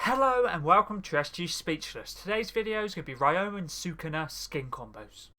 Hello and welcome to SG Speechless. Today's video is going to be Ryomen Sukuna skin combos.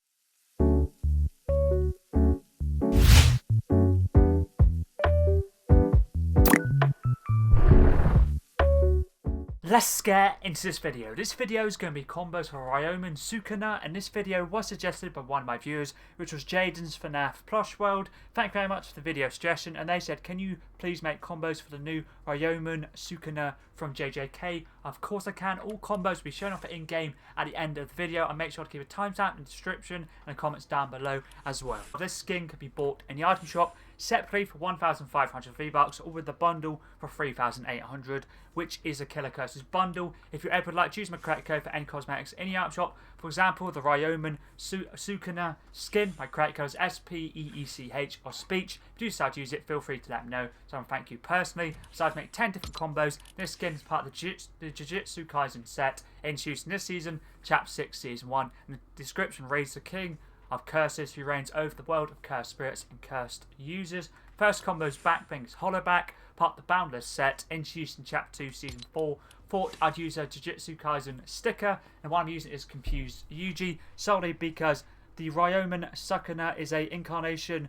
Let's get into this video. This video is going to be combos for Ryomen Sukuna, and this video was suggested by one of my viewers, which was Jaden's FNAF Plush World. Thank you very much for the video suggestion, and they said, can you please make combos for the new Ryomen Sukuna from JJK? Of course I can. All combos will be shown off in-game at the end of the video, and make sure to keep a timestamp in the description and the comments down below as well. This skin can be bought in the item shop separately for 1,500 V-Bucks or with the bundle for 3,800, which is a Killer Curses bundle. If you ever would like to use my credit code for any cosmetics in the item shop, for example the Ryomen Sukuna skin, my credit code is SPEECH or Speech. If you decide to use it, feel free to let me know, so I want to thank you personally. So I've made 10 different combos. This skin is part of the Jujutsu Kaisen Set, introduced in this season, Chapter 6, Season 1, and the description reads: the king of curses who reigns over the world of cursed spirits and cursed users. First combo is backblings Hollowback, part of the Boundless set, introduced in Chapter 2, Season 4. Thought I'd use a Jujutsu Kaisen sticker, and one I'm using is Confused Yuji, solely because the Ryomen Sukuna is a incarnated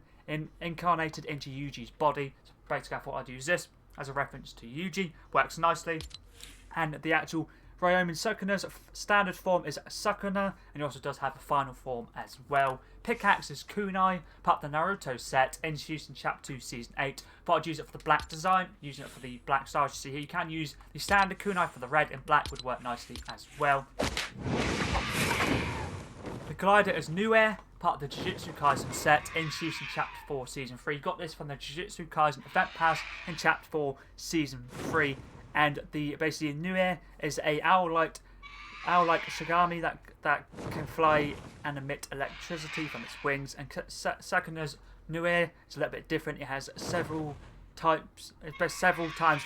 into Yuji's body. So basically I thought I'd use this as a reference to Yuji. Works nicely. And the actual Ryomen Sukuna's standard form is Sukuna, and he also does have a final form as well. Pickaxe is Kunai, part of the Naruto set, introduced in Chapter 2, Season 8. Thought I'd use it for the black design, using it for the black stars. You see here, you can use the standard Kunai for the red, and black would work nicely as well. The glider is Nue, part of the Jujutsu Kaisen set, introduced in Chapter 4, Season 3. Got this from the Jujutsu Kaisen event pass in Chapter 4, Season 3. And basically Nue is a owl-like Shigami that can fly and emit electricity from its wings. And Sukuna's Nue is a little bit different. It has several times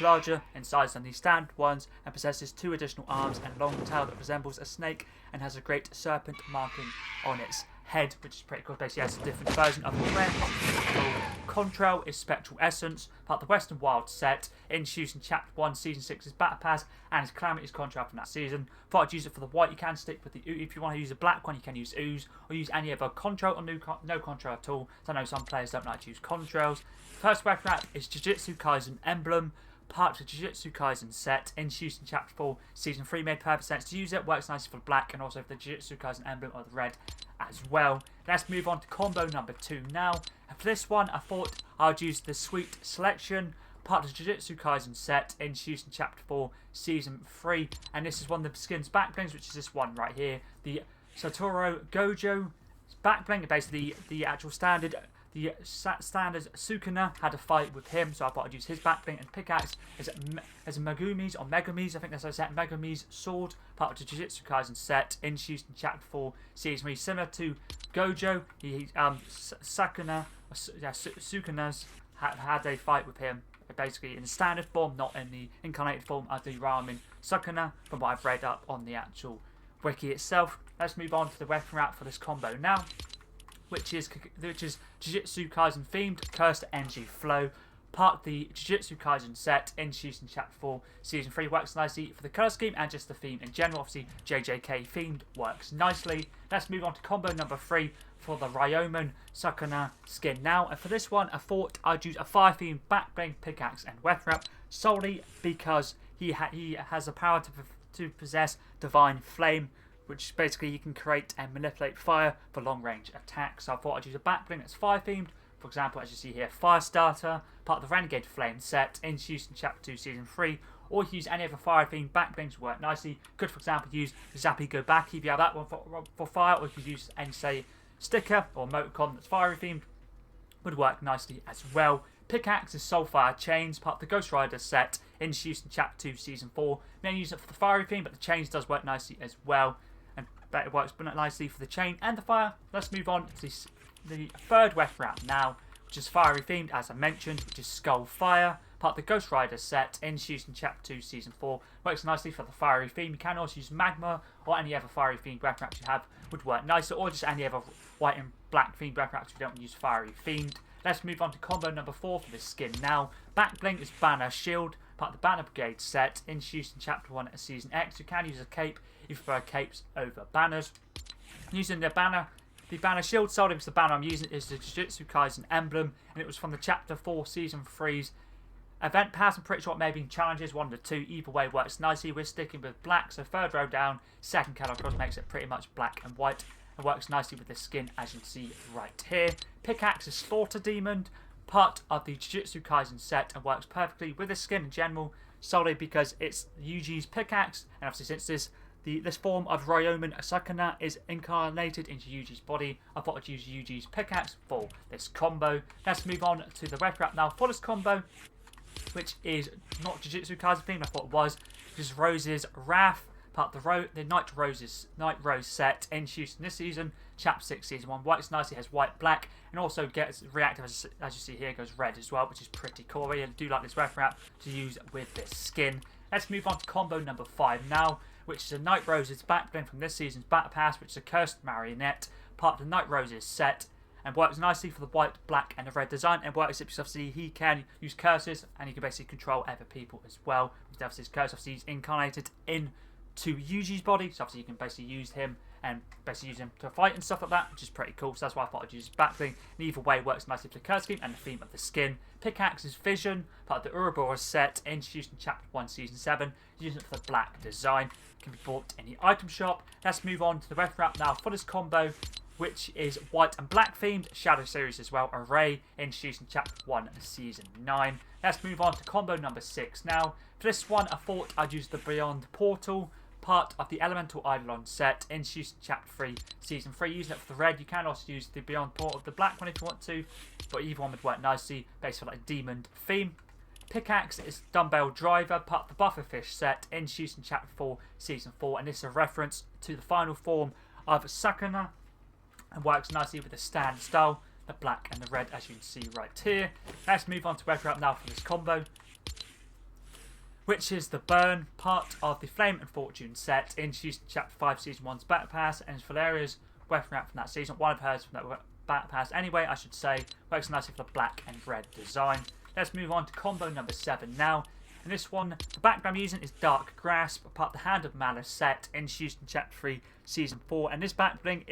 larger in size than the standard ones, and possesses 2 additional arms and a long tail that resembles a snake, and has a great serpent marking on its head, which is pretty cool. Basically has a different version of the trend. Contrail is Spectral Essence, part of the Western Wild set, introduced in Chapter 1, Season 6's Battle Pass, and is Calamity's Contrail from that season. Thought I'd use it for the white. You can stick with the ooze. If you want to use a black one, you can use ooze, or use any other contrail or no contrail at all. So I know some players don't like to use contrails. First weapon wrap is Jujutsu Kaisen Emblem, part of the Jujutsu Kaisen set, introduced in Chapter 4, Season 3. Made perfect sense to use it. Works nicely for black and also for the Jujutsu Kaisen Emblem or the red as well. Let's move on to combo number 2 now. And for this one, I thought I'd use the Sweet Selection, part of the Jujutsu Kaisen set, introduced in Chapter 4, Season 3. And this is one of the skin's backblings, which is this one right here. The Satoru Gojo backbling, basically the actual standard. The standard Sukuna had a fight with him, so I thought I'd use his backbling. And Pickaxe is Megumi's, or Megumi's, I think that's how I said, Megumi's sword, part of the Jujutsu Kaisen set, introduced in Chapter 4, Season 3. Similar to Gojo, Sukuna's had a fight with him, basically in the standard form, not in the incarnated form of the Ryomen Sukuna, from what I've read up on the actual wiki itself. Let's move on to the weapon wrap for this combo now, which is Jujutsu Kaisen themed Cursed Energy Flow, part of the Jujutsu Kaisen set, introduced in Chapter 4, Season 3. Works nicely for the colour scheme and just the theme in general. Obviously JJK themed, works nicely. Let's move on to combo number 3 for the Ryomen Sukuna skin now. And for this one, I thought I'd use a fire themed backbling, pickaxe and weapon wrap, solely because he has the power to possess Divine Flame, which basically you can create and manipulate fire for long range attacks. So I thought I'd use a backbling that's fire themed. For example, as you see here, Firestarter, part of the Renegade Flame set, introduced in Chapter 2, Season 3. Or you can use any other fire themed backblings to work nicely. Could, for example, use Zappy Go Back if you have that one for fire, or you could use any, say, sticker or emoticon that's fire themed, would work nicely as well. Pickaxe is Soulfire Chains, part of the Ghost Rider set, introduced in Chapter 2, Season 4. Mainly use it for the fire theme, but the chains does work nicely as well. But it works nicely for the chain and the fire. Let's move on to the third weapon wrap now, which is fiery themed, as I mentioned, which is Skull Fire, part of the Ghost Rider set, introduced in Chapter 2, Season 4. Works nicely for the fiery theme. You can also use Magma or any other fiery themed weapon wraps you have would work nicer, or just any other white and black themed weapon wraps if you don't use fiery themed. Let's move on to combo number 4 for this skin now. Backbling is Banner Shield, part of the Banner Brigade set, introduced in Chapter 1 of Season X. You can use a cape if you prefer capes over banners. Using the banner shield sold because the banner I'm using is the Jujutsu Kaisen emblem, and it was from the Chapter 4 Season 3's event pass. I'm pretty sure it may have been challenges, one of the two. Either way works nicely. We're sticking with black, so third row down, second colour of course makes it pretty much black and white. It works nicely with the skin, as you can see right here. Pickaxe is Slaughter Demon, part of the Jujutsu Kaisen set, and works perfectly with the skin in general, solely because it's Yuji's pickaxe, and obviously since this form of Ryomen Sukuna is incarnated into Yuji's body, I thought I'd use Yuji's pickaxe for this combo. Let's move on to the weapon wrap now for this combo, which is not Jujutsu Kaisen themed. I thought it was. This is Rose's Wrath, part of the Night Rose set, introduced in this season, Chapter 6, Season 1. Works nicely, has white, black, and also gets reactive, as you see here, goes red as well, which is pretty cool. I really do like this weapon wrap to use with this skin. Let's move on to combo number 5 now, which is a Night Roses backbling from this season's Battle Pass, which is a Cursed Marionette, part of the Night Roses set, and works nicely for the white, black, and the red design, and works because obviously he can use curses, and he can basically control other people as well. Obviously his curse, obviously he's incarnated into Yuji's body, so obviously you can basically use him and basically use him to fight and stuff like that, which is pretty cool. So that's why I thought I'd use backbling. And either way works nicely for the curse scheme and the theme of the skin. Pickaxe is Vision, part of the Ouroboros set, introduced in Chapter 1 Season 7, using it for the black design. Can be bought in the item shop. Let's move on to the weapon wrap now for this combo, which is white and black themed, Shadow series as well, Array, introduced in Chapter 1 Season 9. Let's move on to combo number 6 now. For this one, I thought I'd use the Beyond Portal, part of the Elemental Eidolon set, introduced in Chapter 3 Season 3. Using it for the red, you can also use the Beyond Portal of the black one if you want to, but either one would work nicely, based on like demon theme. Pickaxe is Dumbbell Driver, part of the Bufferfish set, introduced in Chapter 4 Season 4, and this is a reference to the final form of Sukuna, and works nicely with the stand style, the black and the red, as you can see right here. Let's move on to weapon wrap now for this combo, which is the Burn, part of the Flame and Fortune set, introduced in Chapter 5 Season 1's Battle Pass, and is Valeria's weapon wrap from that season. One of hers from that Battle Pass anyway, I should say. Works nicely for the black and red design. Let's move on to combo number 7 now. And this one, the background I'm using is Dark Grasp, part of the Hand of Malice set, introduced in Chapter 3 Season 4. And this backbling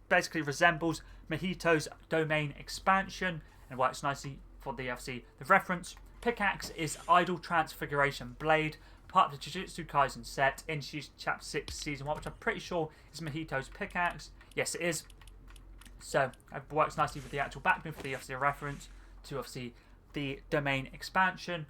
basically resembles Mahito's Domain Expansion, and works nicely for the reference. Pickaxe is Idol Transfiguration Blade, part of the Jujutsu Kaisen set, introduced in Chapter 6 Season 1, which I'm pretty sure is Mahito's pickaxe. Yes, it is. So it works nicely with the actual backbling for the reference to the Domain Expansion.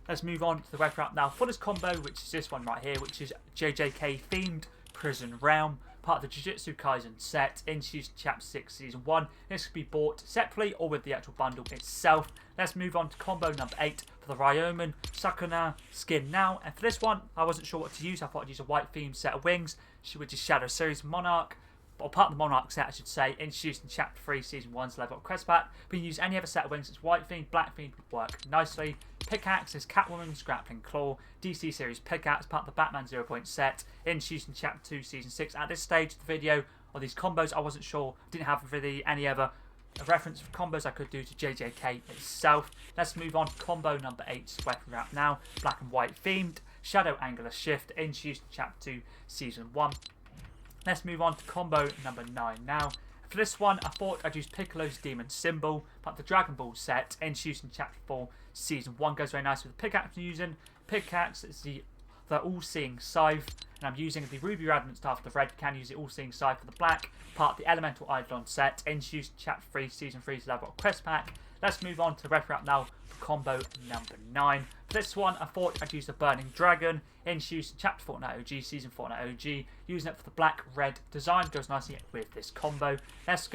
Let's move on to the weapon wrap now for this combo, which is this one right here, which is JJK themed Prison Realm, part of the Jujutsu Kaisen set, introduced in Chapter 6 Season 1. This can be bought separately or with the actual bundle itself. Let's move on to combo number 8 for the Ryomen Sukuna skin now. And for this one, I wasn't sure what to use. I thought I'd use a white themed set of wings, which is Shadow Series Monarch, or part of the Monarch set I should say, introduced in Chapter 3 Season 1's level up quest pack. But you can use any other set of wings that's white themed, black themed would work nicely. Pickaxe is Catwoman's Grappling Claw, DC series pickaxe, part of the Batman 0 point set, introduced in Chapter 2 Season 6. At this stage of the video, or these combos, I wasn't sure, didn't have really any other reference for combos I could do to JJK itself. Let's move on to combo number 8's weapon wrap now, black and white themed, Shadow Angular Shift, introduced in Chapter 2 Season 1. Let's move on to combo number 9 now. For this one, I thought I'd use Piccolo's Demon Symbol, part of the Dragon Ball set, introduced in Chapter 4 Season 1. Goes very nice with the pickaxe I'm using. Pickaxe is the All-Seeing Scythe, and I'm using the Ruby Radient Star for the red. You can use the All-Seeing Scythe for the black, part of the Elemental Eidolon set, introduced in Chapter 3 Season 3's level up quest pack. Let's move on to the weapon wrap now for combo number 9. For this one, I thought I'd use the Burning Dragon, introduced in Chapter Fortnite OG, Season Fortnite OG, using it for the black-red design. Goes nicely with this combo. Let's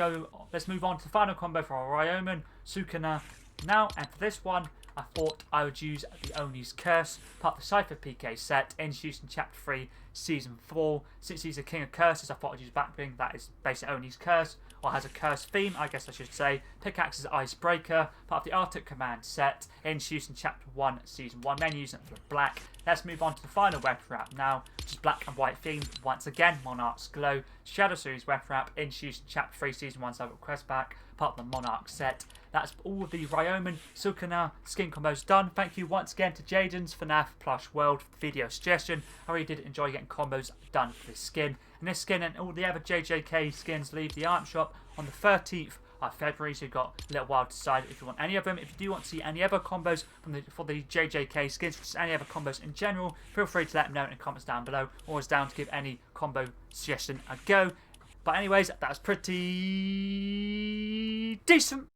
move on to the final combo for our Ryomen Sukuna now. And for this one, I thought I would use the Oni's Curse, part of the Cypher PK set, introduced in Chapter 3 Season 4. Since he's the King of Curses, I thought I'd use backbling. That is basically Oni's Curse, or has a curse theme, I guess I should say. Pickaxe is Icebreaker, part of the Arctic Command set, introduced in Chapter 1 Season 1. Then using it for black. Let's move on to the final weapon wrap now, which is black and white themed. Once again, Monarch's Glow, Shadow Series weapon wrap, introduced in Chapter 3 Season 1's level quest pack, part of the Monarch set. that's all of the Ryomen Sukuna skin combos done. Thank you once again to Jaden's FNAF Plush World for the video suggestion. I really did enjoy getting combos done for this skin. And this skin and all the other JJK skins leave the item shop on the 13th of February, so you've got a little while to decide if you want any of them. If you do want to see any other combos for the JJK skins, or just any other combos in general, feel free to let me know in the comments down below. Always down to give any combo suggestion a go. But anyways, that was pretty decent.